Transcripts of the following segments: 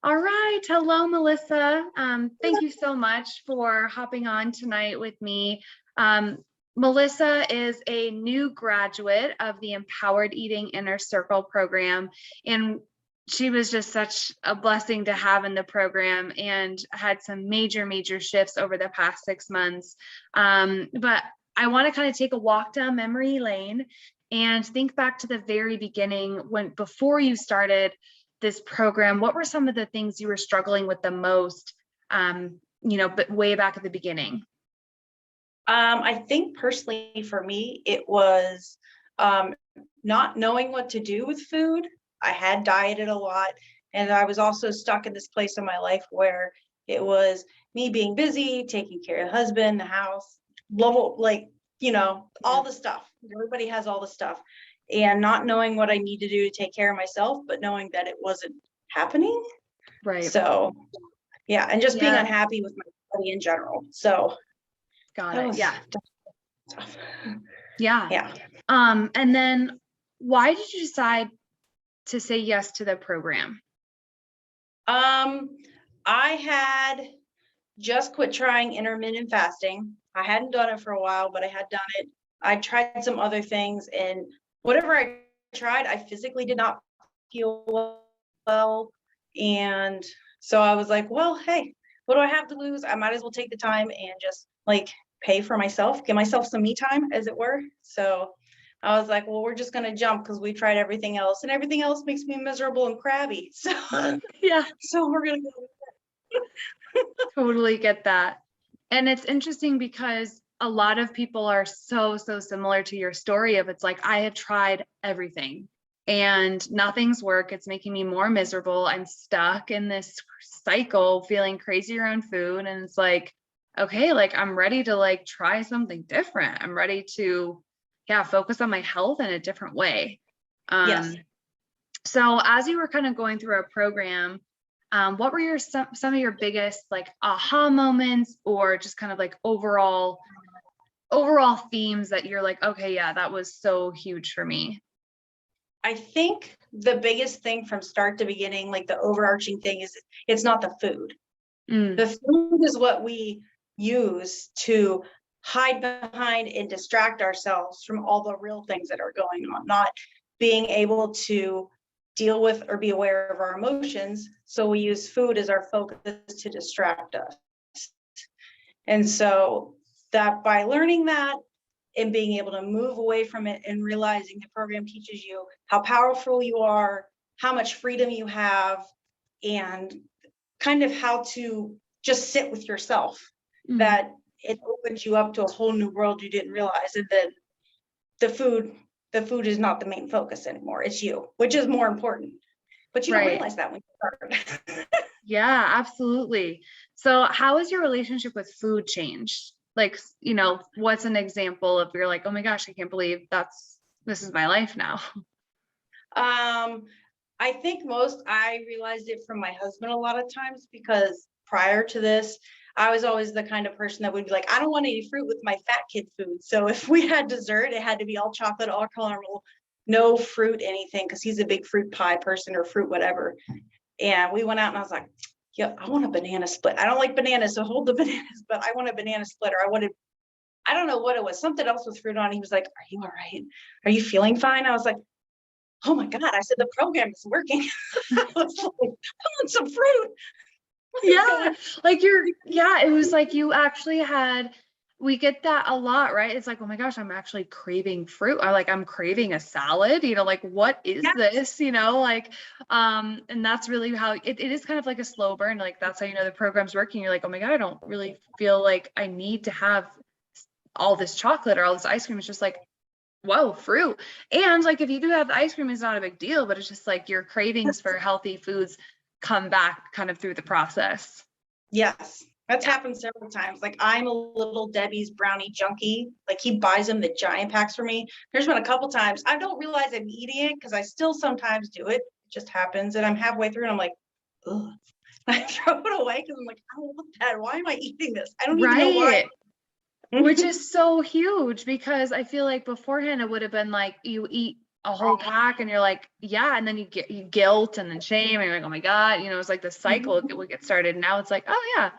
All right. Hello, Melissa. Thank you so much for hopping on tonight with me. Melissa is a new graduate of the Empowered Eating Inner Circle program, and she was just such a blessing to have in the program and had some major shifts over the past 6 months. But I want to kind of take a walk down memory lane and think back to the very beginning before you started this program. What were some of the things you were struggling with the most, but way back at the beginning? I think personally for me, it was not knowing what to do with food. I had dieted a lot, and I was also stuck in this place in my life where it was me being busy, taking care of the husband, the house, all the stuff. Everybody has all the stuff, and not knowing what I need to do to take care of myself, but knowing that it wasn't happening. Right. So, yeah, and just being unhappy with my body in general. So, got it. Yeah. Tough. Yeah. And then why did you decide to say yes to the program? I had just quit trying intermittent fasting. I hadn't done it for a while, but I had done it. I tried some other things, and whatever I tried, I physically did not feel well. And so I was like, well, hey, what do I have to lose? I might as well take the time and just pay for myself, give myself some me time, as it were. So I was like, well, we're just going to jump because we tried everything else, and everything else makes me miserable and crabby. So yeah. So we're going to go with that. Totally get that. And it's interesting because a lot of people are so similar to your story of it's like, I have tried everything and nothing's worked. It's making me more miserable. I'm stuck in this cycle, feeling crazy around food. And it's like, okay, I'm ready to try something different. I'm ready to, focus on my health in a different way. Yes. So as you were kind of going through our program, what were some of your biggest aha moments, or just kind of overall themes that you're like, okay, yeah, that was so huge for me? I think the biggest thing from start to beginning, the overarching thing, is it's not the food. The food is what we use to hide behind and distract ourselves from all the real things that are going on, not being able to deal with or be aware of our emotions. So we use food as our focus to distract us. And so that by learning that and being able to move away from it and realizing the program teaches you how powerful you are, how much freedom you have, and kind of how to just sit with yourself, that it opens you up to a whole new world you didn't realize. And then the food is not the main focus anymore. It's you, which is more important. But you don't realize that when you start. Yeah, absolutely. So how has your relationship with food changed? What's an example of you're like, oh my gosh, I can't believe this is my life now? I think I realized it from my husband a lot of times, because prior to this, I was always the kind of person that would be like, I don't want any fruit with my fat kid food. So if we had dessert, it had to be all chocolate, all caramel, no fruit, anything, because he's a big fruit pie person or fruit whatever. And we went out and I was like, yeah, I want a banana split. I don't like bananas, so hold the bananas, but I want a banana split. Or I don't know what it was, something else with fruit on. He was like, are you all right? Are you feeling fine? I was like, oh my God, I said, the program is working. I was like, I want some fruit. Yeah, it was like you actually we get that a lot, right? It's like, oh my gosh, I'm actually craving fruit. I'm craving a salad, what is this, and that's really how it is, kind of like a slow burn. That's how you know the program's working. You're like, oh my God, I don't really feel like I need to have all this chocolate or all this ice cream. It's just like, whoa, fruit. And if you do have the ice cream, it's not a big deal, but it's just your cravings for healthy foods come back kind of through the process. Yes, that's happened several times. I'm a little Debbie's brownie junkie. He buys them the giant packs for me. There's been a couple times I don't realize I'm eating it, because I still sometimes do it. It just happens, and I'm halfway through and I'm like, ugh. I throw it away because I'm like, I don't want that. Why am I eating this? I don't even know why. Which is so huge, because I feel like beforehand it would have been like you eat a whole pack, and you're like, yeah, and then you get guilt and then shame, and you're like, oh my God, you know, it's like the cycle would get started. Now it's like, oh yeah,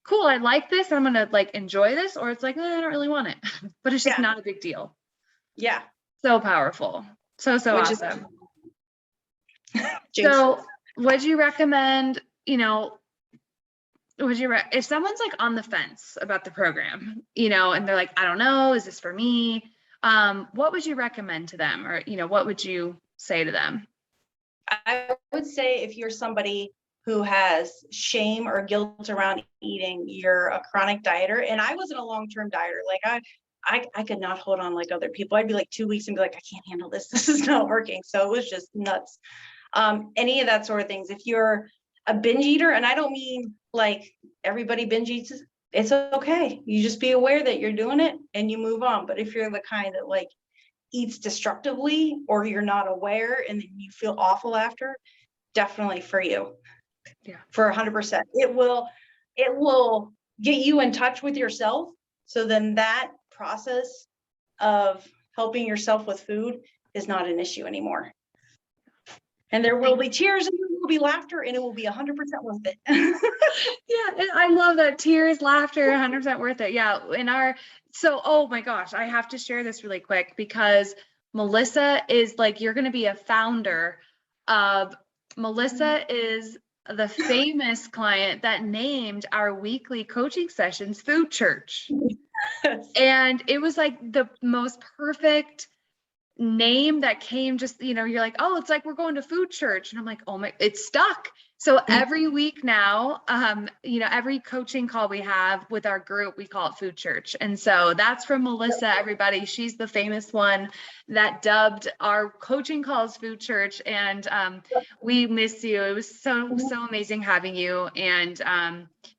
cool, I like this, I'm gonna like enjoy this, or it's like, I don't really want it. But it's just not a big deal. Yeah. So powerful. So Which awesome. Jinx. So would you recommend, you know, if someone's like on the fence about the program, you know, and they're like, I don't know, is this for me? What would you recommend to them? Or, you know, what would you say to them? I would say if you're somebody who has shame or guilt around eating, you're a chronic dieter. And I wasn't a long-term dieter. Like I could not hold on like other people. I'd be like 2 weeks and be like, I can't handle this. This is not working. So it was just nuts. Any of that sort of things. If you're a binge eater, and I don't mean like everybody binge eats, it's okay. You just be aware that you're doing it and you move on. But if you're the kind that like eats destructively, or you're not aware and then you feel awful after, definitely for you. Yeah. For 100%. It will get you in touch with yourself. So then that process of helping yourself with food is not an issue anymore. And there will be tears and there will be laughter, and it will be 100% worth it. Yeah, and I love that. Tears, laughter, 100% worth it. Yeah, so, oh my gosh, I have to share this really quick, because Milissa is like, you're going to be a founder of, Milissa is the famous client that named our weekly coaching sessions Food Church. And it was like the most perfect name that came, just, you know, you're like, oh, it's like we're going to Food Church, and I'm like, oh my, it's stuck. So every week now, you know, every coaching call we have with our group, we call it Food Church. And so that's from Milissa, everybody. She's the famous one that dubbed our coaching calls Food Church. And we miss you. It was so amazing having you. And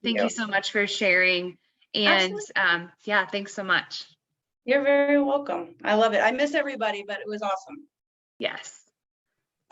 thank you so much for sharing. And yeah, thanks so much. You're very welcome. I love it. I miss everybody, but it was awesome. Yes.